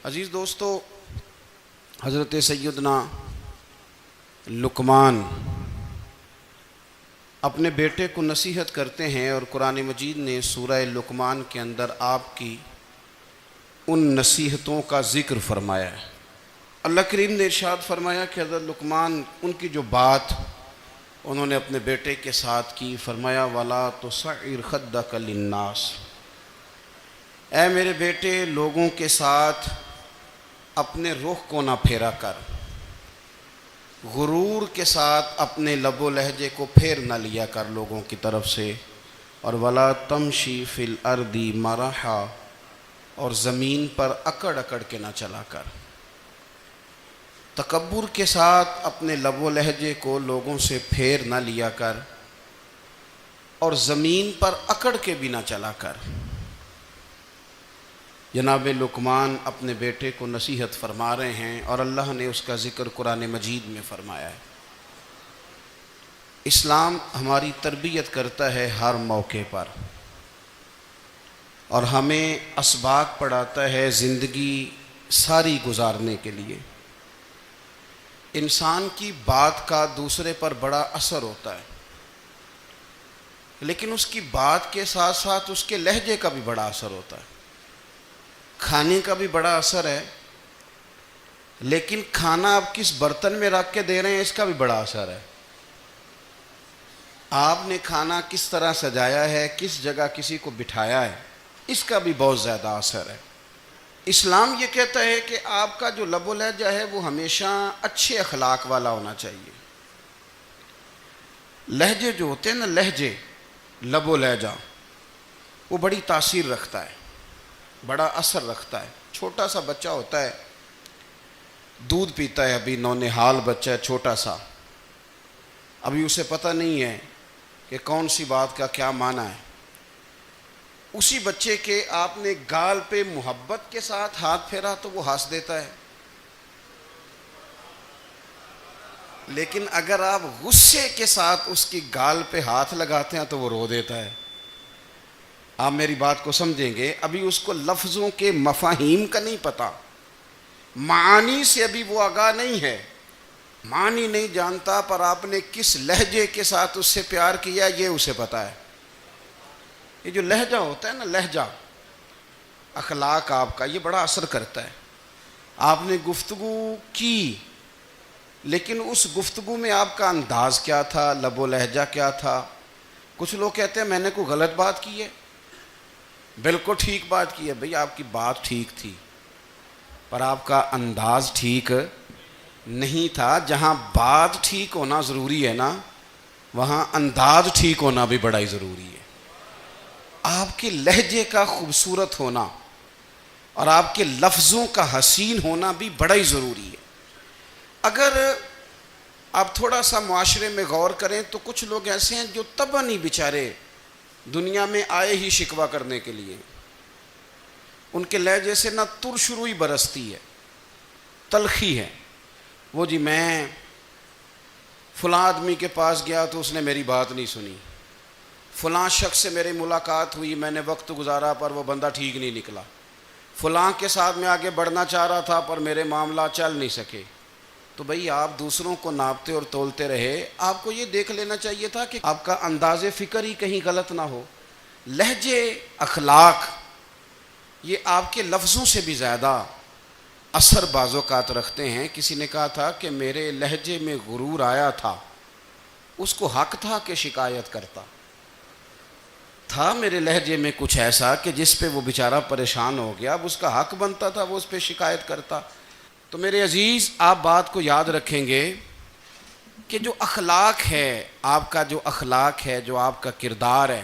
عزیز دوستو، حضرت سیدنا لقمان اپنے بیٹے کو نصیحت کرتے ہیں، اور قرآن مجید نے سورہ لقمان کے اندر آپ کی ان نصیحتوں کا ذکر فرمایا ہے۔ اللہ کریم نے ارشاد فرمایا کہ حضرت لقمان ان کی جو بات انہوں نے اپنے بیٹے کے ساتھ کی، فرمایا وَلَا تُصَعِّرْ خَدَّكَ لِلنَّاسِ، اے میرے بیٹے لوگوں کے ساتھ اپنے رخ کو نہ پھیرا کر، غرور کے ساتھ اپنے لب و لہجے کو پھیر نہ لیا کر لوگوں کی طرف سے، اور وَلَا تَمْشِي فِي الْأَرْضِ مَرَحًا، اور زمین پر اکڑ اکڑ کے نہ چلا کر۔ تکبر کے ساتھ اپنے لب و لہجے کو لوگوں سے پھیر نہ لیا کر، اور زمین پر اکڑ کے بھی نہ چلا کر۔ جناب لقمان اپنے بیٹے کو نصیحت فرما رہے ہیں، اور اللہ نے اس کا ذکر قرآن مجید میں فرمایا ہے۔ اسلام ہماری تربیت کرتا ہے ہر موقع پر، اور ہمیں اسباق پڑھاتا ہے زندگی ساری گزارنے کے لیے۔ انسان کی بات کا دوسرے پر بڑا اثر ہوتا ہے، لیکن اس کی بات کے ساتھ ساتھ اس کے لہجے کا بھی بڑا اثر ہوتا ہے۔ کھانے کا بھی بڑا اثر ہے، لیکن کھانا آپ کس برتن میں رکھ کے دے رہے ہیں اس کا بھی بڑا اثر ہے۔ آپ نے کھانا کس طرح سجایا ہے، کس جگہ کسی کو بٹھایا ہے، اس کا بھی بہت زیادہ اثر ہے۔ اسلام یہ کہتا ہے کہ آپ کا جو لب و لہجہ ہے وہ ہمیشہ اچھے اخلاق والا ہونا چاہیے۔ لہجے جو ہوتے ہیں نا، لہجے، لب و لہجہ، وہ بڑی تاثیر رکھتا ہے، بڑا اثر رکھتا ہے۔ چھوٹا سا بچہ ہوتا ہے، دودھ پیتا ہے، ابھی نونہال بچہ ہے چھوٹا سا، ابھی اسے پتہ نہیں ہے کہ کون سی بات کا کیا معنی ہے۔ اسی بچے کے آپ نے گال پہ محبت کے ساتھ ہاتھ پھیرا تو وہ ہنس دیتا ہے، لیکن اگر آپ غصے کے ساتھ اس کی گال پہ ہاتھ لگاتے ہیں تو وہ رو دیتا ہے۔ آپ میری بات کو سمجھیں گے، ابھی اس کو لفظوں کے مفاہیم کا نہیں پتہ، معانی سے ابھی وہ آگاہ نہیں ہے، معنی نہیں جانتا، پر آپ نے کس لہجے کے ساتھ اس سے پیار کیا یہ اسے پتہ ہے۔ یہ جو لہجہ ہوتا ہے نا، لہجہ، اخلاق آپ کا، یہ بڑا اثر کرتا ہے۔ آپ نے گفتگو کی، لیکن اس گفتگو میں آپ کا انداز کیا تھا، لب و لہجہ کیا تھا۔ کچھ لوگ کہتے ہیں میں نے کوئی غلط بات کی ہے، بالکل ٹھیک بات کی ہے۔ بھئی آپ کی بات ٹھیک تھی، پر آپ کا انداز ٹھیک نہیں تھا۔ جہاں بات ٹھیک ہونا ضروری ہے نا، وہاں انداز ٹھیک ہونا بھی بڑا ہی ضروری ہے۔ آپ کے لہجے کا خوبصورت ہونا اور آپ کے لفظوں کا حسین ہونا بھی بڑا ہی ضروری ہے۔ اگر آپ تھوڑا سا معاشرے میں غور کریں تو کچھ لوگ ایسے ہیں جو طبعاً ہی بیچارے دنیا میں آئے ہی شکوہ کرنے کے لیے، ان کے لہجے سے نہ ترش روئی برستی ہے، تلخی ہے۔ وہ جی میں فلاں آدمی کے پاس گیا تو اس نے میری بات نہیں سنی، فلاں شخص سے میری ملاقات ہوئی، میں نے وقت گزارا پر وہ بندہ ٹھیک نہیں نکلا، فلاں کے ساتھ میں آگے بڑھنا چاہ رہا تھا پر میرے معاملات چل نہیں سکے۔ تو بھئی آپ دوسروں کو ناپتے اور تولتے رہے، آپ کو یہ دیکھ لینا چاہیے تھا کہ آپ کا انداز فکر ہی کہیں غلط نہ ہو۔ لہجے، اخلاق، یہ آپ کے لفظوں سے بھی زیادہ اثر بعض اوقات رکھتے ہیں۔ کسی نے کہا تھا کہ میرے لہجے میں غرور آیا تھا، اس کو حق تھا کہ شکایت کرتا تھا، میرے لہجے میں کچھ ایسا کہ جس پہ وہ بیچارہ پریشان ہو گیا، اب اس کا حق بنتا تھا وہ اس پہ شکایت کرتا۔ تو میرے عزیز، آپ بات کو یاد رکھیں گے کہ جو اخلاق ہے، آپ کا جو اخلاق ہے، جو آپ کا کردار ہے،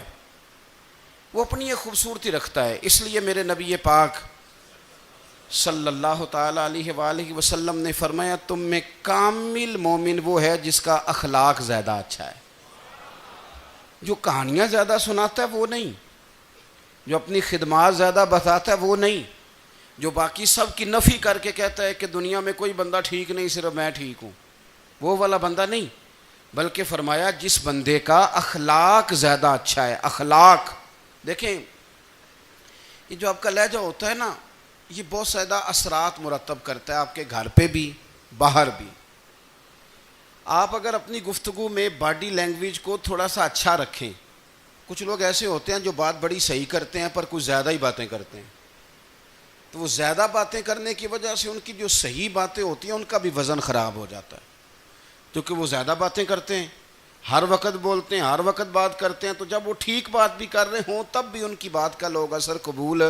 وہ اپنی ایک خوبصورتی رکھتا ہے۔ اس لیے میرے نبی پاک صلی اللہ تعالیٰ علیہ وآلہ وسلم نے فرمایا تم میں کامل مومن وہ ہے جس کا اخلاق زیادہ اچھا ہے۔ جو کہانیاں زیادہ سناتا ہے وہ نہیں، جو اپنی خدمات زیادہ بتاتا ہے وہ نہیں، جو باقی سب کی نفی کر کے کہتا ہے کہ دنیا میں کوئی بندہ ٹھیک نہیں، صرف میں ٹھیک ہوں، وہ والا بندہ نہیں، بلکہ فرمایا جس بندے کا اخلاق زیادہ اچھا ہے۔ اخلاق دیکھیں، یہ جو آپ کا لہجہ ہوتا ہے نا، یہ بہت زیادہ اثرات مرتب کرتا ہے آپ کے گھر پہ بھی باہر بھی. آپ اگر اپنی گفتگو میں باڈی لینگویج کو تھوڑا سا اچھا رکھیں. کچھ لوگ ایسے ہوتے ہیں جو بات بڑی صحیح کرتے ہیں پر کچھ زیادہ ہی باتیں کرتے ہیں, تو وہ زیادہ باتیں کرنے کی وجہ سے ان کی جو صحیح باتیں ہوتی ہیں ان کا بھی وزن خراب ہو جاتا ہے, کیونکہ وہ زیادہ باتیں کرتے ہیں, ہر وقت بولتے ہیں, ہر وقت بات کرتے ہیں. تو جب وہ ٹھیک بات بھی کر رہے ہوں تب بھی ان کی بات کا لوگ اثر قبول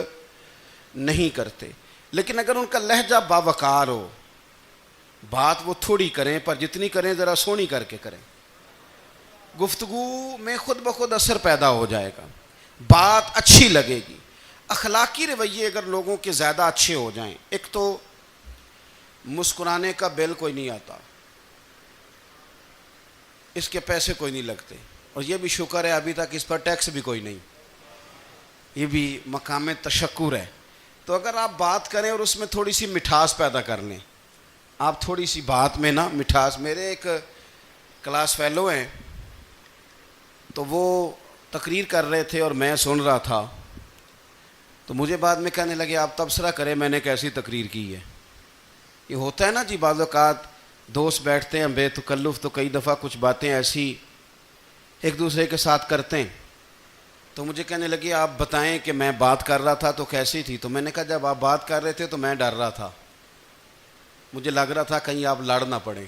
نہیں کرتے. لیکن اگر ان کا لہجہ باوقار ہو, بات وہ تھوڑی کریں پر جتنی کریں ذرا سونی کر کے کریں, گفتگو میں خود بخود اثر پیدا ہو جائے گا, بات اچھی لگے گی. اخلاقی رویے اگر لوگوں کے زیادہ اچھے ہو جائیں, ایک تو مسکرانے کا بل کوئی نہیں آتا, اس کے پیسے کوئی نہیں لگتے, اور یہ بھی شکر ہے ابھی تک اس پر ٹیکس بھی کوئی نہیں, یہ بھی مقام تشکر ہے. تو اگر آپ بات کریں اور اس میں تھوڑی سی مٹھاس پیدا کر لیں, آپ تھوڑی سی بات میں نا مٹھاس. میرے ایک کلاس فیلو ہیں, تو وہ تقریر کر رہے تھے اور میں سن رہا تھا, تو مجھے بعد میں کہنے لگے آپ تبصرہ کریں میں نے کیسی تقریر کی ہے. یہ ہوتا ہے نا جی, بعض اوقات دوست بیٹھتے ہیں بے تکلف تو کئی دفعہ کچھ باتیں ایسی ایک دوسرے کے ساتھ کرتے ہیں. تو مجھے کہنے لگے آپ بتائیں کہ میں بات کر رہا تھا تو کیسی تھی. تو میں نے کہا جب آپ بات کر رہے تھے تو میں ڈر رہا تھا, مجھے لگ رہا تھا کہیں آپ لڑ نہ پڑیں.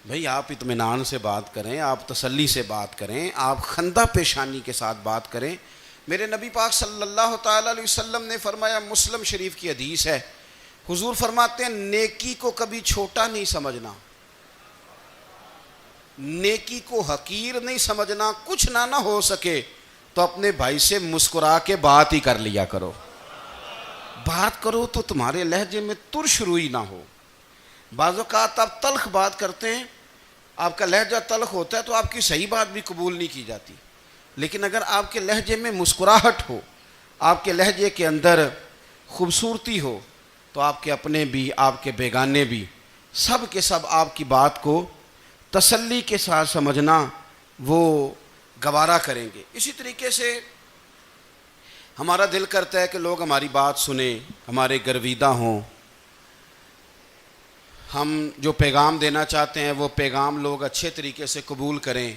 بھئی آپ اطمینان سے بات کریں, آپ تسلی سے بات کریں, آپ خندہ پیشانی کے ساتھ بات کریں. میرے نبی پاک صلی اللہ تعالی علیہ وسلم نے فرمایا, مسلم شریف کی حدیث ہے, حضور فرماتے ہیں نیکی کو کبھی چھوٹا نہیں سمجھنا, نیکی کو حقیر نہیں سمجھنا. کچھ نہ ہو سکے تو اپنے بھائی سے مسکرا کے بات ہی کر لیا کرو. بات کرو تو تمہارے لہجے میں ترش روئی نہ ہو. بعض اوقات آپ تلخ بات کرتے ہیں, آپ کا لہجہ تلخ ہوتا ہے تو آپ کی صحیح بات بھی قبول نہیں کی جاتی. لیکن اگر آپ کے لہجے میں مسکراہٹ ہو, آپ کے لہجے کے اندر خوبصورتی ہو, تو آپ کے اپنے بھی آپ کے بیگانے بھی سب کے سب آپ کی بات کو تسلی کے ساتھ سمجھنا وہ گوارا کریں گے. اسی طریقے سے ہمارا دل کرتا ہے کہ لوگ ہماری بات سنیں, ہمارے گرویدہ ہوں, ہم جو پیغام دینا چاہتے ہیں وہ پیغام لوگ اچھے طریقے سے قبول کریں,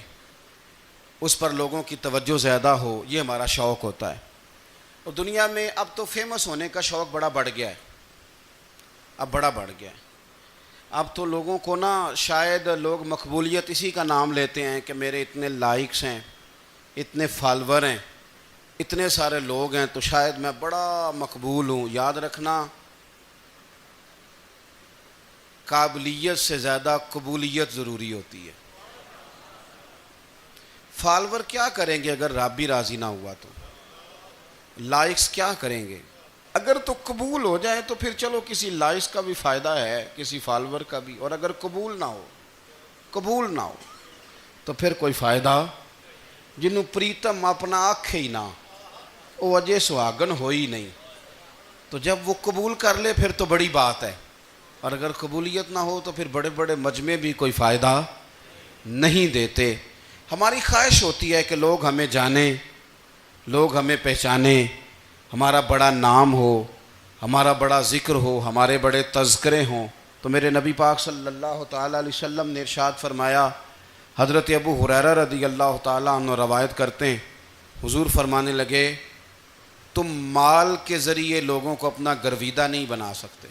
اس پر لوگوں کی توجہ زیادہ ہو, یہ ہمارا شوق ہوتا ہے. اور دنیا میں اب تو فیمس ہونے کا شوق بڑا بڑھ گیا ہے, اب بڑا بڑھ گیا ہے. اب تو لوگوں کو نا شاید لوگ مقبولیت اسی کا نام لیتے ہیں کہ میرے اتنے لائکس ہیں, اتنے فالور ہیں, اتنے سارے لوگ ہیں تو شاید میں بڑا مقبول ہوں. یاد رکھنا, قابلیت سے زیادہ قبولیت ضروری ہوتی ہے. فالور کیا کریں گے اگر رب بھی راضی نہ ہوا تو, لائکس کیا کریں گے. اگر تو قبول ہو جائے تو پھر چلو کسی لائکس کا بھی فائدہ ہے, کسی فالور کا بھی. اور اگر قبول نہ ہو تو پھر کوئی فائدہ. جنوں پریتم اپنا آکھے ہی نہ, وہ اجے سہاگن ہو ہی نہیں. تو جب وہ قبول کر لے پھر تو بڑی بات ہے, اور اگر قبولیت نہ ہو تو پھر بڑے بڑے مجمع بھی کوئی فائدہ نہیں دیتے. ہماری خواہش ہوتی ہے کہ لوگ ہمیں جانیں, لوگ ہمیں پہچانیں, ہمارا بڑا نام ہو, ہمارا بڑا ذکر ہو, ہمارے بڑے تذکرے ہوں. تو میرے نبی پاک صلی اللہ تعالیٰ علیہ وسلم نے ارشاد فرمایا, حضرت ابو ہریرہ رضی اللہ تعالیٰ عنہ روایت کرتے ہیں, حضور فرمانے لگے تم مال کے ذریعے لوگوں کو اپنا گرویدہ نہیں بنا سکتے,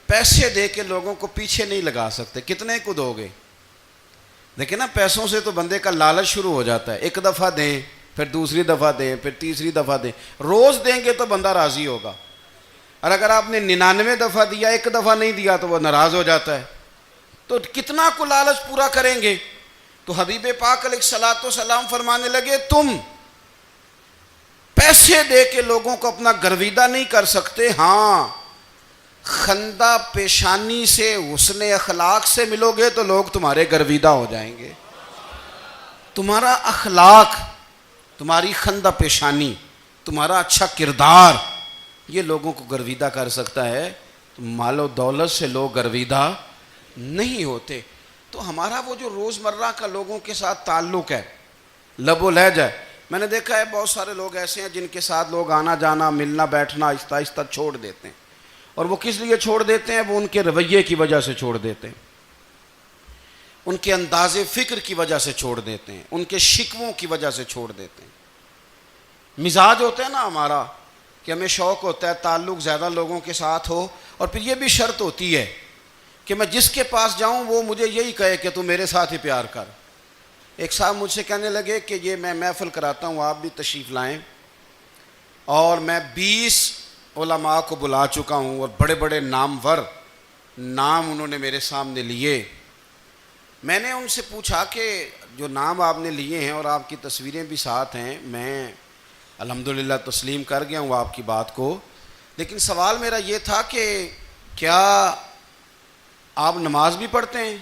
پیسے دے کے لوگوں کو پیچھے نہیں لگا سکتے. کتنے کو دو گے؟ دیکھیں نا, پیسوں سے تو بندے کا لالچ شروع ہو جاتا ہے. ایک دفعہ دیں, پھر دوسری دفعہ دیں, پھر تیسری دفعہ دیں. روز دیں گے تو بندہ راضی ہوگا, اور اگر آپ نے 99 دفعہ دیا, ایک دفعہ نہیں دیا تو وہ ناراض ہو جاتا ہے. تو کتنا کو لالچ پورا کریں گے. تو حبیب پاک علیہ الصلوۃ والسلام فرمانے لگے تم پیسے دے کے لوگوں کو اپنا گرویدہ نہیں کر سکتے, ہاں خندہ پیشانی سے, حسن اخلاق سے ملو گے تو لوگ تمہارے گرویدہ ہو جائیں گے. تمہارا اخلاق, تمہاری خندہ پیشانی, تمہارا اچھا کردار, یہ لوگوں کو گرویدہ کر سکتا ہے. مال و دولت سے لوگ گرویدہ نہیں ہوتے. تو ہمارا وہ جو روزمرہ کا لوگوں کے ساتھ تعلق ہے, لب و لہجہ ہے, میں نے دیکھا ہے بہت سارے لوگ ایسے ہیں جن کے ساتھ لوگ آنا جانا ملنا بیٹھنا آہستہ آہستہ چھوڑ دیتے ہیں، اور وہ کس لیے چھوڑ دیتے ہیں؟ وہ ان کے رویے کی وجہ سے چھوڑ دیتے ہیں، ان کے انداز فکر کی وجہ سے چھوڑ دیتے ہیں، ان کے شکووں کی وجہ سے چھوڑ دیتے ہیں۔ مزاج ہوتا ہے نا ہمارا کہ ہمیں شوق ہوتا ہے تعلق زیادہ لوگوں کے ساتھ ہو، اور پھر یہ بھی شرط ہوتی ہے کہ میں جس کے پاس جاؤں وہ مجھے یہی کہے کہ تو میرے ساتھ ہی پیار کر۔ ایک صاحب مجھ سے کہنے لگے کہ یہ میں محفل کراتا ہوں، آپ بھی تشریف لائیں، اور میں 20 علماء کو بلا چکا ہوں اور بڑے بڑے نامور نام انہوں نے میرے سامنے لیے۔ میں نے ان سے پوچھا کہ جو نام آپ نے لیے ہیں اور آپ کی تصویریں بھی ساتھ ہیں، میں الحمدللہ تسلیم کر گیا ہوں آپ کی بات کو، لیکن سوال میرا یہ تھا کہ کیا آپ نماز بھی پڑھتے ہیں؟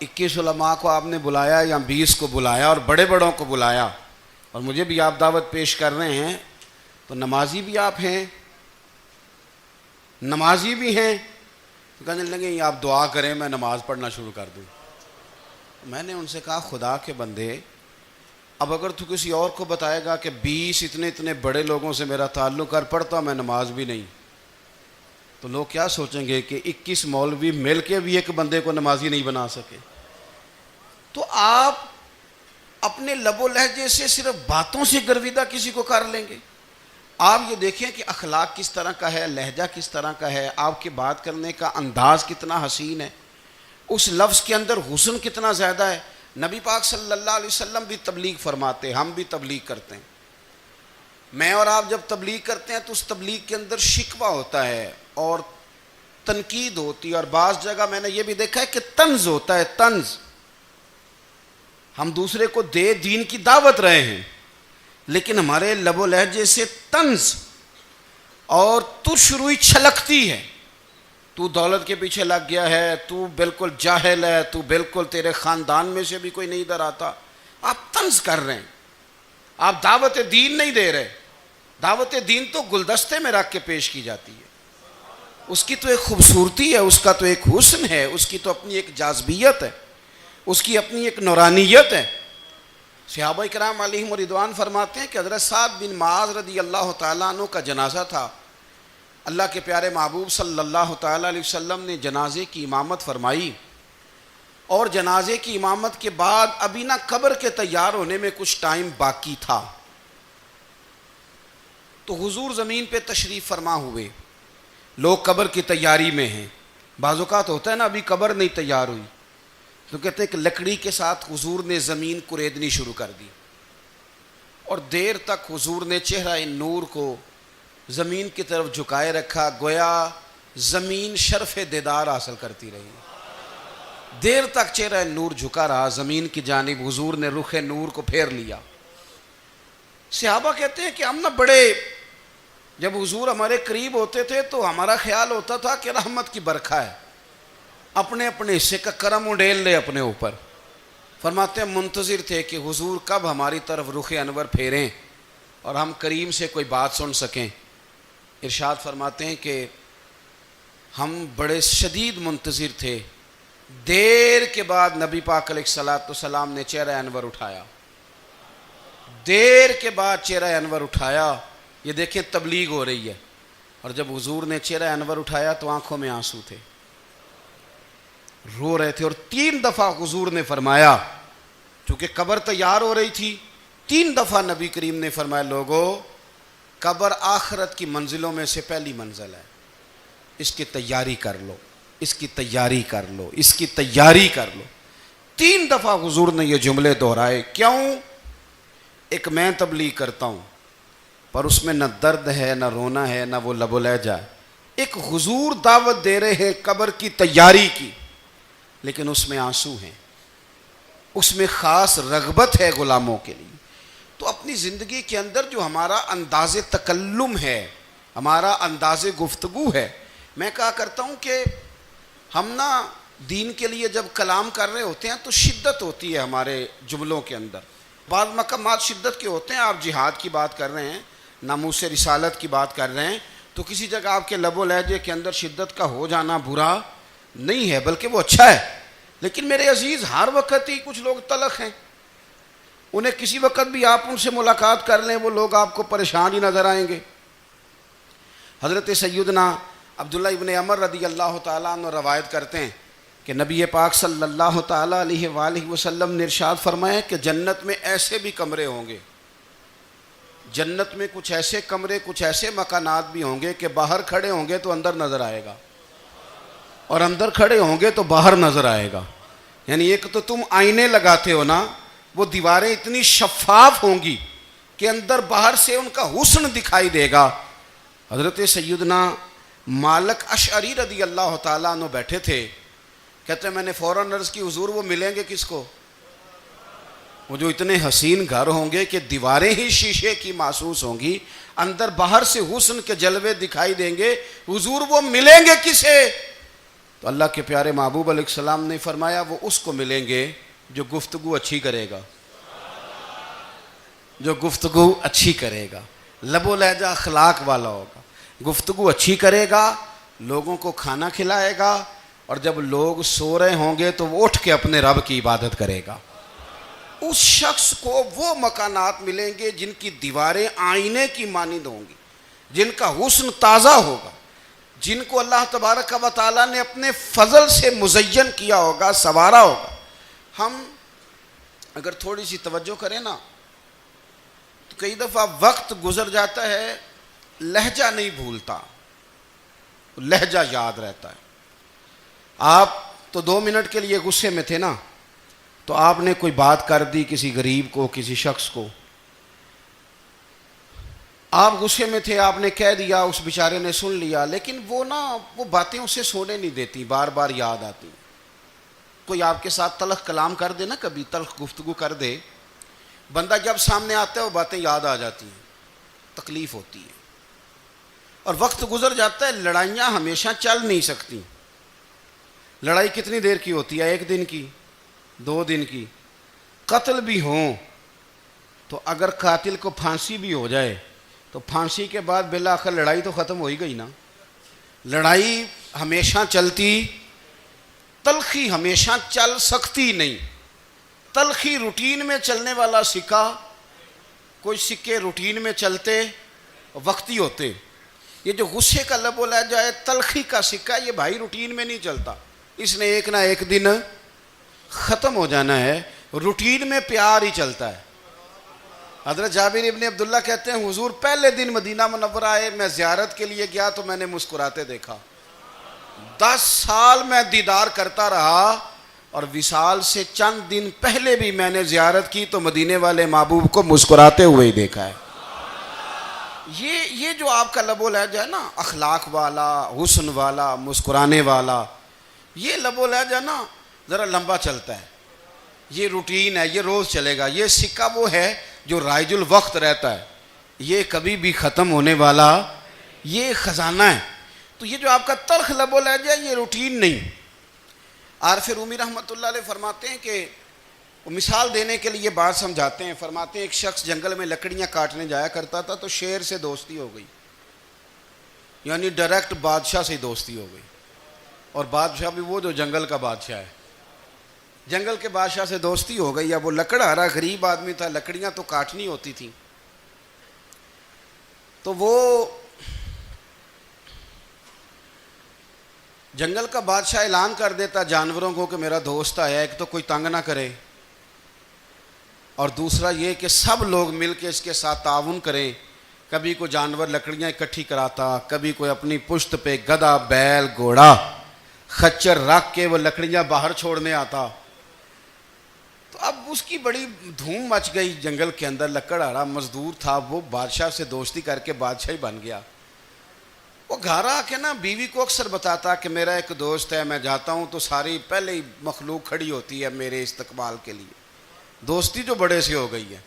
21 علماء کو آپ نے بلایا یا 20 کو بلایا اور بڑے بڑوں کو بلایا، اور مجھے بھی آپ دعوت پیش کر رہے ہیں، تو نمازی بھی آپ ہیں؟ نمازی بھی ہیں؟ کہنے لگے آپ دعا کریں میں نماز پڑھنا شروع کر دوں۔ میں نے ان سے کہا خدا کے بندے، اب اگر تو کسی اور کو بتائے گا کہ 20 اتنے بڑے لوگوں سے میرا تعلق کر پڑتا میں نماز بھی نہیں، تو لوگ کیا سوچیں گے کہ 21 مولوی مل کے بھی ایک بندے کو نمازی نہیں بنا سکے۔ تو آپ اپنے لب و لہجے سے صرف باتوں سے گرویدہ کسی کو کر لیں گے؟ آپ یہ دیکھیں کہ اخلاق کس طرح کا ہے، لہجہ کس طرح کا ہے، آپ کے بات کرنے کا انداز کتنا حسین ہے، اس لفظ کے اندر حسن کتنا زیادہ ہے۔ نبی پاک صلی اللہ علیہ وسلم بھی تبلیغ فرماتے، ہم بھی تبلیغ کرتے ہیں۔ میں اور آپ جب تبلیغ کرتے ہیں تو اس تبلیغ کے اندر شکوہ ہوتا ہے اور تنقید ہوتی ہے، اور بعض جگہ میں نے یہ بھی دیکھا ہے کہ طنز ہوتا ہے، طنز۔ ہم دوسرے کو دین کی دعوت رہے ہیں، لیکن ہمارے لب و لہجے سے طنز اور ترش روئی چھلکتی ہے۔ تو دولت کے پیچھے لگ گیا ہے، تو بالکل جاہل ہے، تو بالکل تیرے خاندان میں سے بھی کوئی نہیں ادھر آتا۔ آپ طنز کر رہے ہیں، آپ دعوت دین نہیں دے رہے۔ دعوت دین تو گلدستے میں رکھ کے پیش کی جاتی ہے، اس کی تو ایک خوبصورتی ہے، اس کا تو ایک حسن ہے، اس کی تو اپنی ایک جاذبیت ہے، اس کی اپنی ایک نورانیت ہے۔ صحابہ کرام علیہم رضوان فرماتے ہیں کہ حضرت سعد بن معاذ رضی اللہ تعالیٰ عنہ کا جنازہ تھا، اللہ کے پیارے محبوب صلی اللہ تعالیٰ علیہ وسلم نے جنازے کی امامت فرمائی، اور جنازے کی امامت کے بعد ابھی نہ قبر کے تیار ہونے میں کچھ ٹائم باقی تھا، تو حضور زمین پہ تشریف فرما ہوئے، لوگ قبر کی تیاری میں ہیں۔ بعض اوقات ہوتا ہے نا ابھی قبر نہیں تیار ہوئی، تو کہتے ہیں کہ لکڑی کے ساتھ حضور نے زمین کریدنی شروع کر دی، اور دیر تک حضور نے چہرہ نور کو زمین کی طرف جھکائے رکھا، گویا زمین شرف دیدار حاصل کرتی رہی۔ دیر تک چہرہ نور جھکا رہا زمین کی جانب، حضور نے رخ نور کو پھیر لیا۔ صحابہ کہتے ہیں کہ ہم نہ بڑے، جب حضور ہمارے قریب ہوتے تھے تو ہمارا خیال ہوتا تھا کہ رحمت کی برکھا ہے، اپنے اپنے حصے کا کرم اڈیل لے اپنے اوپر۔ فرماتے ہیں منتظر تھے کہ حضور کب ہماری طرف رخ انور پھیریں اور ہم کریم سے کوئی بات سن سکیں۔ ارشاد فرماتے ہیں کہ ہم بڑے شدید منتظر تھے، دیر کے بعد نبی پاک علیہ الصلوۃ والسلام نے چہرہ انور اٹھایا، دیر کے بعد چہرہ انور اٹھایا۔ یہ دیکھیں تبلیغ ہو رہی ہے، اور جب حضور نے چہرہ انور اٹھایا تو آنکھوں میں آنسو تھے، رو رہے تھے، اور 3 دفعہ حضور نے فرمایا، چونکہ قبر تیار ہو رہی تھی، 3 دفعہ نبی کریم نے فرمایا لوگو قبر آخرت کی منزلوں میں سے پہلی منزل ہے، اس کی تیاری کر لو، اس کی تیاری کر لو، اس کی تیاری کر لو۔ 3 دفعہ حضور نے یہ جملے دہرائے۔ کیوں؟ ایک میں تبلیغ کرتا ہوں پر اس میں نہ درد ہے، نہ رونا ہے، نہ وہ لب و لہجہ ہے۔ ایک حضور دعوت دے رہے ہیں قبر کی تیاری کی، لیکن اس میں آنسو ہیں، اس میں خاص رغبت ہے غلاموں کے لیے۔ تو اپنی زندگی کے اندر جو ہمارا انداز تکلم ہے، ہمارا انداز گفتگو ہے، میں کہا کرتا ہوں کہ ہم نا دین کے لیے جب کلام کر رہے ہوتے ہیں تو شدت ہوتی ہے ہمارے جملوں کے اندر، بعض مقامات شدت کے ہوتے ہیں۔ آپ جہاد کی بات کر رہے ہیں، ناموس رسالت کی بات کر رہے ہیں، تو کسی جگہ آپ کے لب و لہجے کے اندر شدت کا ہو جانا برا نہیں ہے، بلکہ وہ اچھا ہے۔ لیکن میرے عزیز ہر وقت ہی کچھ لوگ تلخ ہیں، انہیں کسی وقت بھی آپ ان سے ملاقات کر لیں وہ لوگ آپ کو پریشان ہی نظر آئیں گے۔ حضرت سیدنا عبداللہ ابن عمر رضی اللہ تعالیٰ عنہ روایت کرتے ہیں کہ نبی پاک صلی اللہ تعالیٰ علیہ وآلہ وسلم نے ارشاد فرمایا کہ جنت میں ایسے بھی کمرے ہوں گے، جنت میں کچھ ایسے کمرے، کچھ ایسے مکانات بھی ہوں گے کہ باہر کھڑے ہوں گے تو اندر نظر آئے گا، اور اندر کھڑے ہوں گے تو باہر نظر آئے گا۔ یعنی ایک تو تم آئینے لگاتے ہو نا، وہ دیواریں اتنی شفاف ہوں گی کہ اندر باہر سے ان کا حسن دکھائی دے گا۔ حضرت سیدنا مالک اشعری رضی اللہ تعالیٰ عنہ بیٹھے تھے، کہتے ہیں میں نے فوراً عرض کی حضور وہ ملیں گے کس کو؟ وہ جو اتنے حسین گھر ہوں گے کہ دیواریں ہی شیشے کی محسوس ہوں گی، اندر باہر سے حسن کے جلوے دکھائی دیں گے، حضور وہ ملیں گے کسے؟ تو اللہ کے پیارے محبوب علیہ السلام نے فرمایا وہ اس کو ملیں گے جو گفتگو اچھی کرے گا، جو گفتگو اچھی کرے گا، لب و لہجہ اخلاق والا ہوگا، گفتگو اچھی کرے گا، لوگوں کو کھانا کھلائے گا، اور جب لوگ سو رہے ہوں گے تو وہ اٹھ کے اپنے رب کی عبادت کرے گا۔ اس شخص کو وہ مکانات ملیں گے جن کی دیواریں آئینے کی مانند ہوں گی، جن کا حسن تازہ ہوگا، جن کو اللہ تبارک و تعالیٰ نے اپنے فضل سے مزین کیا ہوگا، سنوارا ہوگا۔ ہم اگر تھوڑی سی توجہ کریں نا تو کئی دفعہ وقت گزر جاتا ہے، لہجہ نہیں بھولتا، لہجہ یاد رہتا ہے۔ آپ تو 2 منٹ کے لیے غصے میں تھے نا، تو آپ نے کوئی بات کر دی کسی غریب کو، کسی شخص کو، آپ غصے میں تھے، آپ نے کہہ دیا، اس بیچارے نے سن لیا، لیکن وہ باتیں اسے سونے نہیں دیتی، بار بار یاد آتی۔ کوئی آپ کے ساتھ تلخ کلام کر دے نا، کبھی تلخ گفتگو کر دے، بندہ جب سامنے آتا ہے وہ باتیں یاد آ جاتی ہیں، تکلیف ہوتی ہے، اور وقت گزر جاتا ہے۔ لڑائیاں ہمیشہ چل نہیں سکتی۔ لڑائی کتنی دیر کی ہوتی ہے؟ 1 دن کی، 2 دن کی۔ قتل بھی ہوں تو اگر قاتل کو پھانسی بھی ہو جائے تو پھانسی کے بعد بالآخر لڑائی تو ختم ہو ہی گئی نا۔ لڑائی ہمیشہ چلتی، تلخی ہمیشہ چل سکتی نہیں۔ تلخی روٹین میں چلنے والا سکہ، کوئی سکے روٹین میں چلتے وقتی ہوتے، یہ جو غصے کا لب و لہجہ ہے، تلخی کا سکہ، یہ بھائی روٹین میں نہیں چلتا، اس نے ایک نہ ایک دن ختم ہو جانا ہے۔ روٹین میں پیار ہی چلتا ہے۔ حضرت جابر ابن عبداللہ کہتے ہیں حضور پہلے دن مدینہ منورہ آئے، میں زیارت کے لیے گیا تو میں نے مسکراتے دیکھا۔ 10 سال میں دیدار کرتا رہا، اور وصال سے چند دن پہلے بھی میں نے زیارت کی تو مدینے والے محبوب کو مسکراتے ہوئے ہی دیکھا ہے۔ یہ جو آپ کا لب و لہجہ ہے نا، اخلاق والا، حسن والا، مسکرانے والا، یہ لب و لہجہ نا ذرا لمبا چلتا ہے، یہ روٹین ہے، یہ روز چلے گا۔ یہ سکہ وہ ہے جو رائج الوقت رہتا ہے، یہ کبھی بھی ختم ہونے والا یہ خزانہ ہے۔ تو یہ جو آپ کا تلخ لب و لہجہ ہے، یہ روٹین نہیں۔ عارف رومی رحمۃ اللہ علیہ فرماتے ہیں کہ وہ مثال دینے کے لیے بات سمجھاتے ہیں، فرماتے ہیں ایک شخص جنگل میں لکڑیاں کاٹنے جایا کرتا تھا تو شیر سے دوستی ہو گئی، یعنی ڈائریکٹ بادشاہ سے دوستی ہو گئی، اور بادشاہ بھی وہ جو جنگل کا بادشاہ ہے، جنگل کے بادشاہ سے دوستی ہو گئی۔ اب وہ لکڑہارا غریب آدمی تھا، لکڑیاں تو کاٹنی ہوتی تھیں، تو وہ جنگل کا بادشاہ اعلان کر دیتا جانوروں کو کہ میرا دوست آیا، ایک تو کوئی تنگ نہ کرے، اور دوسرا یہ کہ سب لوگ مل کے اس کے ساتھ تعاون کریں۔ کبھی کوئی جانور لکڑیاں اکٹھی کراتا، کبھی کوئی اپنی پشت پہ گدھا، بیل، گھوڑا، خچر رکھ کے وہ لکڑیاں باہر چھوڑنے آتا۔ تو اب اس کی بڑی دھوم مچ گئی جنگل کے اندر، لکڑہارا مزدور تھا، وہ بادشاہ سے دوستی کر کے بادشاہ ہی بن گیا۔ وہ گھر آ کے نا بیوی کو اکثر بتاتا کہ میرا ایک دوست ہے، میں جاتا ہوں تو ساری پہلے ہی مخلوق کھڑی ہوتی ہے میرے استقبال کے لیے۔ دوستی جو بڑے سے ہو گئی ہے،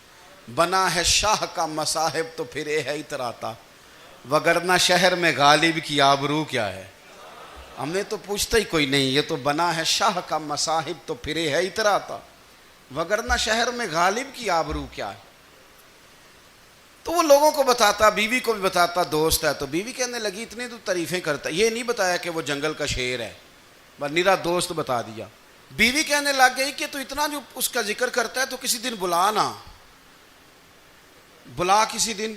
بنا ہے شاہ کا مصاحب تو پھرے ہے اتراتا، وگرنہ شہر میں غالب کی آبرو کیا ہے۔ ہم نے تو پوچھتا ہی کوئی نہیں، یہ تو بنا ہے شاہ کا مصاحب تو پھرے ہے اتراتا، وگرنہ شہر میں غالب کی آبرو کیا ہے۔ تو وہ لوگوں کو بتاتا، بیوی کو بھی بتاتا دوست ہے، تو بیوی کہنے لگی اتنی تو تعریفیں کرتا، یہ نہیں بتایا کہ وہ جنگل کا شیر ہے، بس نیرا دوست بتا دیا۔ بیوی کہنے لگ گئی کہ تو اتنا جو اس کا ذکر کرتا ہے تو کسی دن بلا نا، بلا کسی دن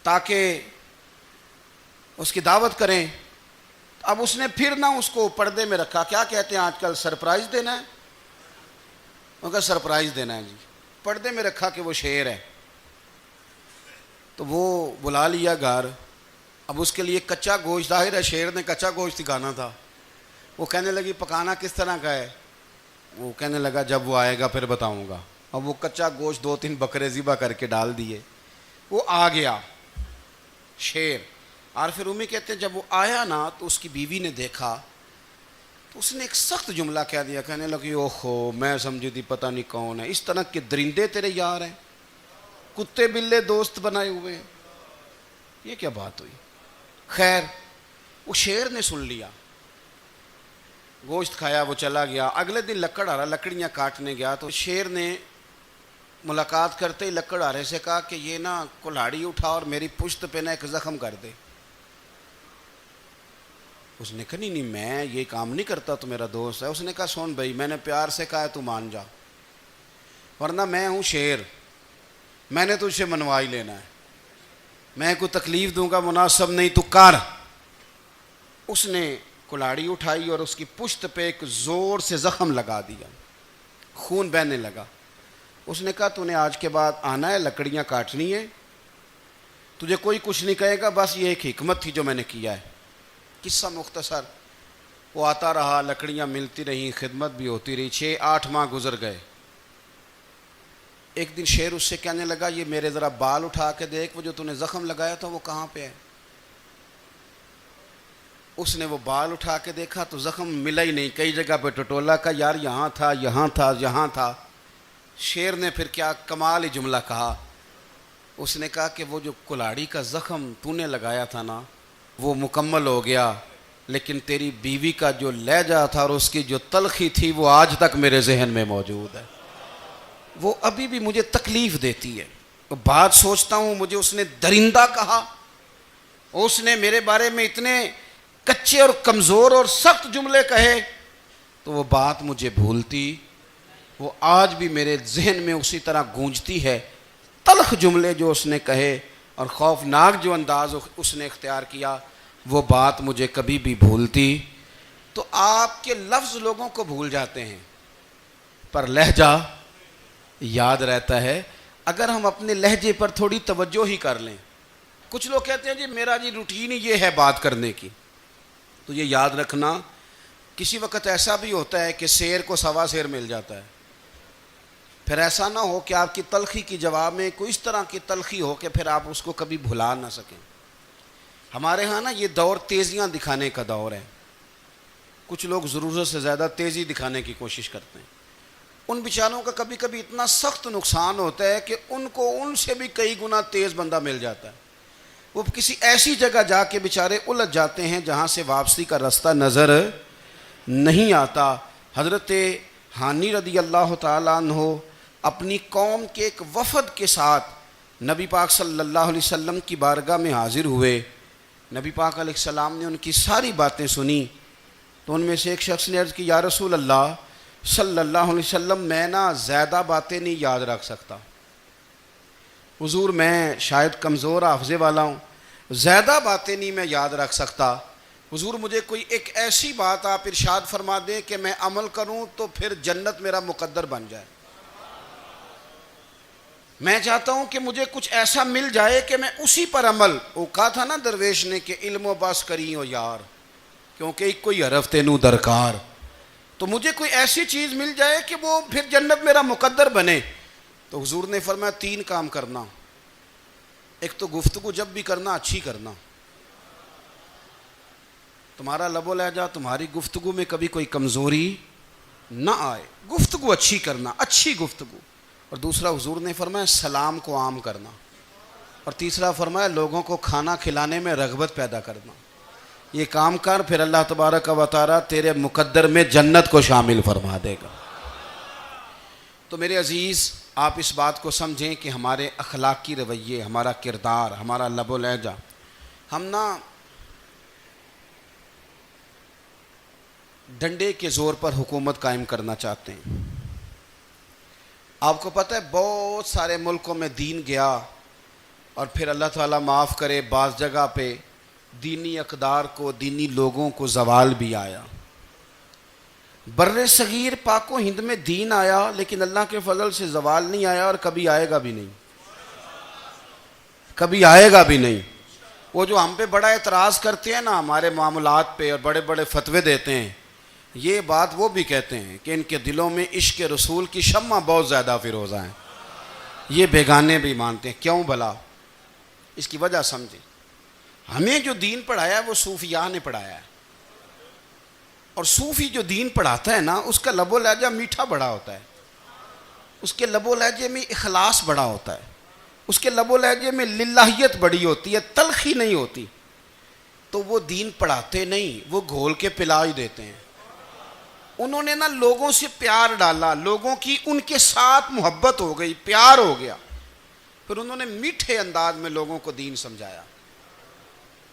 تاکہ اس کی دعوت کریں. اب اس نے پھر نہ اس کو پردے میں رکھا. کیا کہتے ہیں آج کل؟ سرپرائز دینا ہے. ان کا سرپرائز دینا ہے جی. پردے میں رکھا کہ وہ شیر ہے. تو وہ بلا لیا گھر. اب اس کے لیے کچا گوشت، ظاہر ہے شیر نے کچا گوشت سکھانا تھا. وہ کہنے لگی پکانا کس طرح کا ہے؟ وہ کہنے لگا جب وہ آئے گا پھر بتاؤں گا. اب وہ کچا گوشت 2-3 بکرے ذبح کر کے ڈال دیے. وہ آ گیا شیر. اور پھر امی کہتے ہیں جب وہ آیا نا تو اس کی بیوی نے دیکھا تو اس نے ایک سخت جملہ کہہ دیا. کہنے لگی اوہو میں سمجھی تھی پتہ نہیں کون ہے. اس طرح کے درندے تیرے یار ہیں، کتے بلے دوست بنائے ہوئے ہیں. یہ کیا بات ہوئی؟ خیر وہ شیر نے سن لیا، گوشت کھایا، وہ چلا گیا. اگلے دن لکڑ ہارا لکڑیاں کاٹنے گیا تو شیر نے ملاقات کرتے ہی لکڑ ہارے سے کہا کہ یہ نا کلہاڑی اٹھا اور میری پشت پہ نا ایک زخم کر دے. اس نے کہا نہیں میں یہ کام نہیں کرتا، تو میرا دوست ہے. اس نے کہا سن بھائی میں نے پیار سے کہا ہے تو مان جا، ورنہ میں ہوں شیر، میں نے تجھ سے منوا ہی لینا ہے. میں کوئی تکلیف دوں گا مناسب نہیں، تو کر. اس نے کلاڑی اٹھائی اور اس کی پشت پہ ایک زور سے زخم لگا دیا، خون بہنے لگا. اس نے کہا تو نے آج کے بعد آنا ہے، لکڑیاں کاٹنی ہے، تجھے کوئی کچھ نہیں کہے گا، بس یہ ایک حکمت تھی جو میں نے کیا ہے. قصہ مختصر. وہ آتا رہا، لکڑیاں ملتی رہیں، خدمت بھی ہوتی رہی. 6-8 ماہ گزر گئے. ایک دن شیر اس سے کہنے لگا یہ میرے ذرا بال اٹھا کے دیکھ، وہ جو تو نے زخم لگایا تھا وہ کہاں پہ ہے؟ اس نے وہ بال اٹھا کے دیکھا تو زخم ملا ہی نہیں. کئی جگہ پہ ٹٹولا کا یار یہاں تھا یہاں تھا یہاں تھا. شیر نے پھر کیا کمال ہی جملہ کہا. اس نے کہا کہ وہ جو کلاڑی کا زخم تو نے لگایا تھا نا وہ مکمل ہو گیا، لیکن تیری بیوی کا جو لہجہ تھا اور اس کی جو تلخی تھی وہ آج تک میرے ذہن میں موجود ہے. وہ ابھی بھی مجھے تکلیف دیتی ہے. بات سوچتا ہوں مجھے اس نے درندہ کہا، اس نے میرے بارے میں اتنے کچے اور کمزور اور سخت جملے کہے، تو وہ بات مجھے بھولتی، وہ آج بھی میرے ذہن میں اسی طرح گونجتی ہے. تلخ جملے جو اس نے کہے اور خوفناک جو انداز اس نے اختیار کیا، وہ بات مجھے کبھی بھی بھولتی. تو آپ کے لفظ لوگوں کو بھول جاتے ہیں پر لہجہ یاد رہتا ہے اگر ہم اپنے لہجے پر تھوڑی توجہ ہی کر لیں. کچھ لوگ کہتے ہیں جی میرا جی روٹین ہی یہ ہے بات کرنے کی. تو یہ یاد رکھنا کسی وقت ایسا بھی ہوتا ہے کہ شیر کو سوا شیر مل جاتا ہے. پھر ایسا نہ ہو کہ آپ کی تلخی کی جواب میں کوئی اس طرح کی تلخی ہو کہ پھر آپ اس کو کبھی بھلا نہ سکیں. ہمارے ہاں نا یہ دور تیزیاں دکھانے کا دور ہے. کچھ لوگ ضرورت سے زیادہ تیزی دکھانے کی کوشش کرتے ہیں. ان بیچاروں کا کبھی کبھی اتنا سخت نقصان ہوتا ہے کہ ان کو ان سے بھی کئی گنا تیز بندہ مل جاتا ہے. وہ کسی ایسی جگہ جا کے بیچارے الجھ جاتے ہیں جہاں سے واپسی کا راستہ نظر نہیں آتا. حضرت حانی رضی اللہ تعالیٰ عنہ اپنی قوم کے ایک وفد کے ساتھ نبی پاک صلی اللہ علیہ وسلم کی بارگاہ میں حاضر ہوئے. نبی پاک علیہ السلام نے ان کی ساری باتیں سنی. تو ان میں سے ایک شخص نے عرض کی یا رسول اللہ صلی اللہ علیہ وسلم میں نا زیادہ باتیں نہیں یاد رکھ سکتا. حضور میں شاید کمزور حافظے والا ہوں، زیادہ باتیں نہیں میں یاد رکھ سکتا. حضور مجھے کوئی ایک ایسی بات آپ ارشاد فرما دیں کہ میں عمل کروں تو پھر جنت میرا مقدر بن جائے. میں چاہتا ہوں کہ مجھے کچھ ایسا مل جائے کہ میں اسی پر عمل. وہ کہا تھا نا درویش نے کہ علم و بس کری ہو یار کیونکہ ایک کوئی حرف تینوں درکار. تو مجھے کوئی ایسی چیز مل جائے کہ وہ پھر جنت میرا مقدر بنے. تو حضور نے فرمایا 3 کام کرنا. ایک تو گفتگو جب بھی کرنا اچھی کرنا. تمہارا لب و لہجہ تمہاری گفتگو میں کبھی کوئی کمزوری نہ آئے. گفتگو اچھی کرنا، اچھی گفتگو. اور دوسرا حضور نے فرمایا سلام کو عام کرنا. اور تیسرا فرمایا لوگوں کو کھانا کھلانے میں رغبت پیدا کرنا. یہ کام کر پھر اللہ تبارک و تعالی تیرے مقدر میں جنت کو شامل فرما دے گا. تو میرے عزیز آپ اس بات کو سمجھیں کہ ہمارے اخلاقی رویے، ہمارا کردار، ہمارا لب و لہجہ، ہم نا ڈنڈے کے زور پر حکومت قائم کرنا چاہتے ہیں. آپ کو پتہ ہے بہت سارے ملکوں میں دین گیا اور پھر اللہ تعالیٰ معاف کرے بعض جگہ پہ دینی اقدار کو، دینی لوگوں کو زوال بھی آیا۔ بر صغیر پاک و ہند میں دین آیا لیکن اللہ کے فضل سے زوال نہیں آیا اور کبھی آئے گا بھی نہیں، کبھی آئے گا بھی نہیں۔ وہ جو ہم پہ بڑا اعتراض کرتے ہیں نا ہمارے معاملات پہ اور بڑے بڑے فتوے دیتے ہیں، یہ بات وہ بھی کہتے ہیں کہ ان کے دلوں میں عشق رسول کی شمع بہت زیادہ فیروزہ ہیں، یہ بیگانے بھی مانتے ہیں۔ کیوں بھلا؟ اس کی وجہ سمجھیں، ہمیں جو دین پڑھایا ہے وہ صوفیاء نے پڑھایا ہے، اور صوفی جو دین پڑھاتا ہے نا اس کا لب و لہجہ میٹھا بڑا ہوتا ہے، اس کے لب و لہجے میں اخلاص بڑا ہوتا ہے، اس کے لب و لہجے میں للہیت بڑی ہوتی ہے، تلخی نہیں ہوتی۔ تو وہ دین پڑھاتے نہیں، وہ گھول کے پلا ہی دیتے ہیں۔ انہوں نے نا لوگوں سے پیار ڈالا، لوگوں کی ان کے ساتھ محبت ہو گئی، پیار ہو گیا، پھر انہوں نے میٹھے انداز میں لوگوں کو دین سمجھایا،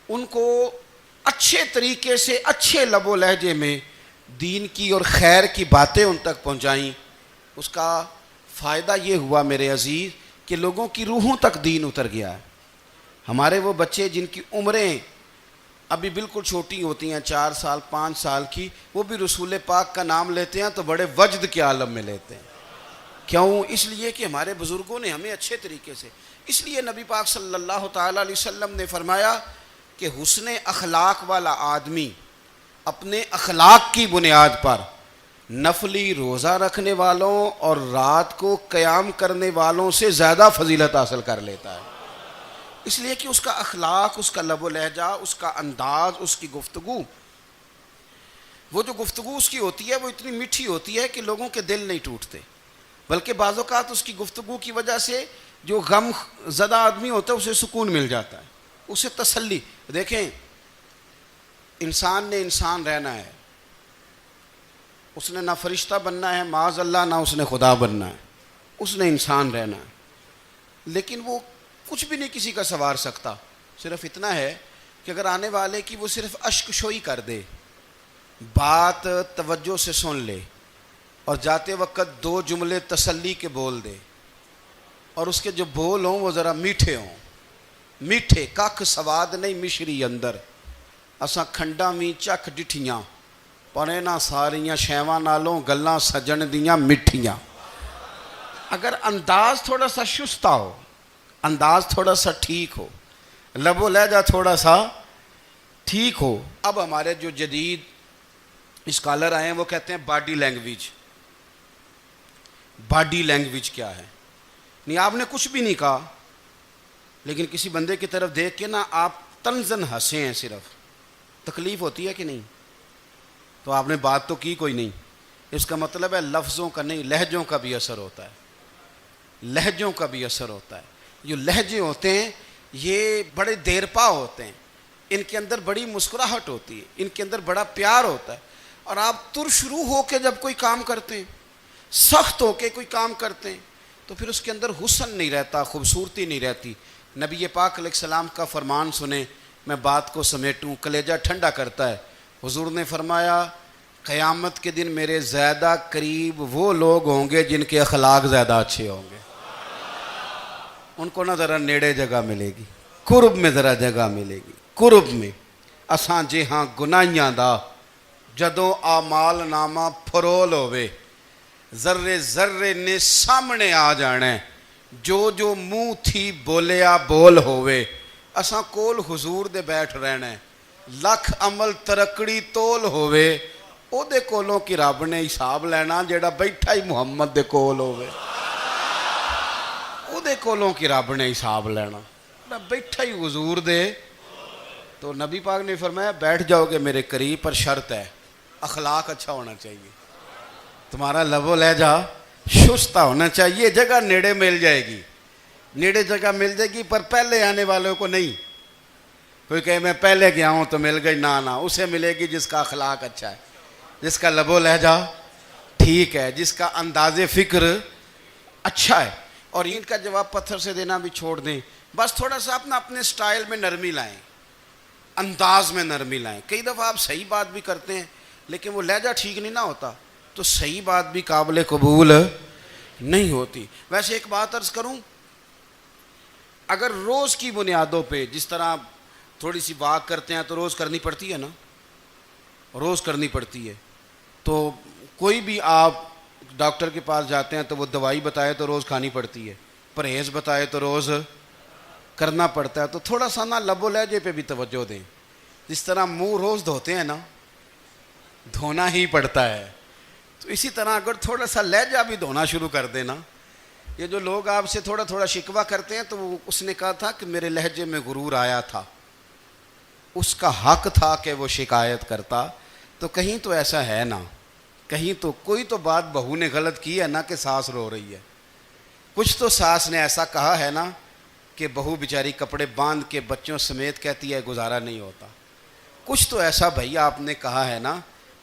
ان کو اچھے طریقے سے اچھے لب و لہجے میں دین کی اور خیر کی باتیں ان تک پہنچائیں۔ اس کا فائدہ یہ ہوا میرے عزیز کہ لوگوں کی روحوں تک دین اتر گیا ہے۔ ہمارے وہ بچے جن کی عمریں ابھی بالکل چھوٹی ہوتی ہیں، 4 سال 5 سال کی، وہ بھی رسول پاک کا نام لیتے ہیں تو بڑے وجد کے عالم میں لیتے ہیں۔ کیوں؟ اس لیے کہ ہمارے بزرگوں نے ہمیں اچھے طریقے سے، اس لیے نبی پاک صلی اللہ تعالیٰ علیہ وسلم نے فرمایا کہ حسن اخلاق والا آدمی اپنے اخلاق کی بنیاد پر نفلی روزہ رکھنے والوں اور رات کو قیام کرنے والوں سے زیادہ فضیلت حاصل کر لیتا ہے، اس لیے کہ اس کا اخلاق، اس کا لب و لہجہ، اس کا انداز، اس کی گفتگو، وہ جو گفتگو اس کی ہوتی ہے وہ اتنی میٹھی ہوتی ہے کہ لوگوں کے دل نہیں ٹوٹتے، بلکہ بعض اوقات اس کی گفتگو کی وجہ سے جو غم زدہ آدمی ہوتا ہے اسے سکون مل جاتا ہے، اسے تسلی۔ دیکھیں، انسان نے انسان رہنا ہے، اس نے نہ فرشتہ بننا ہے معاذ اللہ، نہ اس نے خدا بننا ہے، اس نے انسان رہنا ہے، لیکن وہ کچھ بھی نہیں کسی کا سنوار سکتا، صرف اتنا ہے کہ اگر آنے والے کی وہ صرف اشک شوئی کر دے، بات توجہ سے سن لے اور جاتے وقت 2 جملے تسلی کے بول دے، اور اس کے جو بول ہوں وہ ذرا میٹھے ہوں، میٹھے، ککھ سواد نہیں مشری اندر، اساں کھنڈاں وی چکھ ڈٹھیاں پر انہاں ساریاں شیواں نالوں گلاں سجن دیاں مٹھیاں۔ اگر انداز تھوڑا سا شستہ ہو، انداز تھوڑا سا ٹھیک ہو، لب و لہجہ تھوڑا سا ٹھیک ہو۔ اب ہمارے جو جدید اسکالر آئے ہیں وہ کہتے ہیں باڈی لینگویج۔ باڈی لینگویج کیا ہے؟ نہیں، آپ نے کچھ بھی نہیں کہا لیکن کسی بندے کی طرف دیکھ کے نا آپ طنزاً ہنسے ہیں، صرف تکلیف ہوتی ہے کہ نہیں؟ تو آپ نے بات تو کی کوئی نہیں، اس کا مطلب ہے لفظوں کا نہیں، لہجوں کا بھی اثر ہوتا ہے، لہجوں کا بھی اثر ہوتا ہے۔ جو لہجے ہوتے ہیں یہ بڑے دیر پا ہوتے ہیں، ان کے اندر بڑی مسکراہٹ ہوتی ہے، ان کے اندر بڑا پیار ہوتا ہے، اور آپ ترشروح ہو کے جب کوئی کام کرتے ہیں، سخت ہو کے کوئی کام کرتے ہیں، تو پھر اس کے اندر حسن نہیں رہتا، خوبصورتی نہیں رہتی۔ نبی پاک علیہ السلام کا فرمان سنیں، میں بات کو سمیٹوں، کلیجہ ٹھنڈا کرتا ہے۔ حضور نے فرمایا قیامت کے دن میرے زیادہ قریب وہ لوگ ہوں گے جن کے اخلاق زیادہ اچھے ہوں گے، ان کو نہ ذرا نیڑے جگہ ملے گی، قرب میں ذرا جگہ ملے گی، قرب میں۔ اساں جے ہاں گناہیاں دا جدوں اعمال نامہ پھرول ہوئے، ذرے ذرے نے سامنے آ جانے، جو جو منہ تھی بولیا بول ہوئے، اساں کول حضور دے بیٹھ رہنے، لکھ عمل ترکڑی تول ہوئے، او دے کولوں کی رب نے حساب لینا جیڑا بیٹھا ہی محمد دے کول ہوئے، او دے کولوں کی رب نے حساب لینا، بیٹھا ہی حضور دے۔ تو نبی پاک نے فرمایا بیٹھ جاؤ گے میرے قریب، پر شرط ہے اخلاق اچھا ہونا چاہیے، تمہارا لب و لہجہ شستہ ہونا چاہیے، جگہ نیڑے مل جائے گی، نیڑے جگہ مل جائے گی، پر پہلے آنے والوں کو نہیں۔ کوئی کہے میں پہلے گیا ہوں تو مل گئی، نہ اسے ملے گی جس کا اخلاق اچھا ہے، جس کا لب و لہجہ ٹھیک ہے، جس کا انداز فکر اچھا ہے۔ اور اینٹ کا جواب پتھر سے دینا بھی چھوڑ دیں، بس تھوڑا سا اپنے سٹائل میں نرمی لائیں، انداز میں نرمی لائیں۔ کئی دفعہ آپ صحیح بات بھی کرتے ہیں لیکن وہ لہجہ ٹھیک نہیں نہ ہوتا، تو صحیح بات بھی قابل قبول نہیں ہوتی۔ ویسے ایک بات عرض کروں، اگر روز کی بنیادوں پہ جس طرح تھوڑی سی واک کرتے ہیں تو روز کرنی پڑتی ہے نا، روز کرنی پڑتی ہے، تو کوئی بھی آپ ڈاکٹر کے پاس جاتے ہیں تو وہ دوائی بتائے تو روز کھانی پڑتی ہے، پرہیز بتائے تو روز کرنا پڑتا ہے۔ تو تھوڑا سا نا لب و لہجے پہ بھی توجہ دیں، جس طرح منہ روز دھوتے ہیں نا، دھونا ہی پڑتا ہے، تو اسی طرح اگر تھوڑا سا لہجہ بھی دھونا شروع کر دینا۔ یہ جو لوگ آپ سے تھوڑا تھوڑا شکوہ کرتے ہیں تو اس نے کہا تھا کہ میرے لہجے میں غرور آیا تھا، اس کا حق تھا کہ وہ شکایت کرتا، تو کہیں تو ایسا ہے نا، کہیں تو کوئی تو بات بہو نے غلط کی ہے نا کہ ساس رو رہی ہے، کچھ تو ساس نے ایسا کہا ہے نا کہ بہو بیچاری کپڑے باندھ کے بچوں سمیت کہتی ہے گزارا نہیں ہوتا، کچھ تو ایسا بھائی آپ نے کہا ہے نا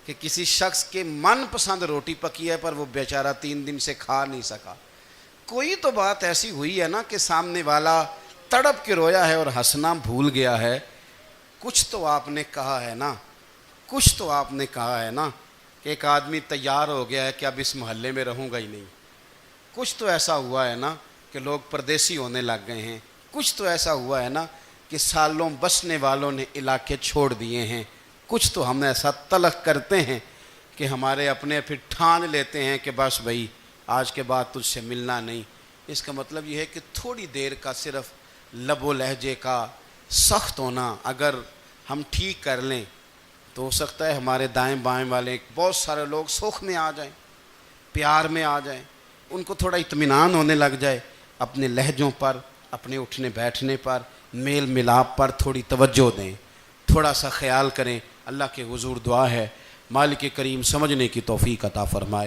کہ کسی شخص کے من پسند روٹی پکی ہے پر وہ بیچارہ 3 دن سے کھا نہیں سکا، کوئی تو بات ایسی ہوئی ہے نا کہ سامنے والا تڑپ کے رویا ہے اور ہنسنا بھول گیا ہے، کچھ تو آپ نے کہا ہے نا، کچھ تو آپ نے کہا ہے نا کہ ایک آدمی تیار ہو گیا ہے کہ اب اس محلے میں رہوں گا ہی نہیں، کچھ تو ایسا ہوا ہے نا کہ لوگ پردیسی ہونے لگ گئے ہیں، کچھ تو ایسا ہوا ہے نا کہ سالوں بسنے والوں نے علاقے چھوڑ دیے ہیں، کچھ تو ہم ایسا تلق کرتے ہیں کہ ہمارے اپنے پھر ٹھان لیتے ہیں کہ بس بھائی آج کے بعد تجھ سے ملنا نہیں۔ اس کا مطلب یہ ہے کہ تھوڑی دیر کا صرف لب و لہجے کا سخت ہونا اگر ہم ٹھیک کر لیں تو ہو سکتا ہے ہمارے دائیں بائیں والے بہت سارے لوگ سوکھ میں آ جائیں، پیار میں آ جائیں، ان کو تھوڑا اطمینان ہونے لگ جائے، اپنے لہجوں پر، اپنے اٹھنے بیٹھنے پر، میل ملاپ پر تھوڑی توجہ دیں، تھوڑا سا خیال کریں۔ اللہ کے حضور دعا ہے مالک کریم سمجھنے کی توفیق عطا فرمائے۔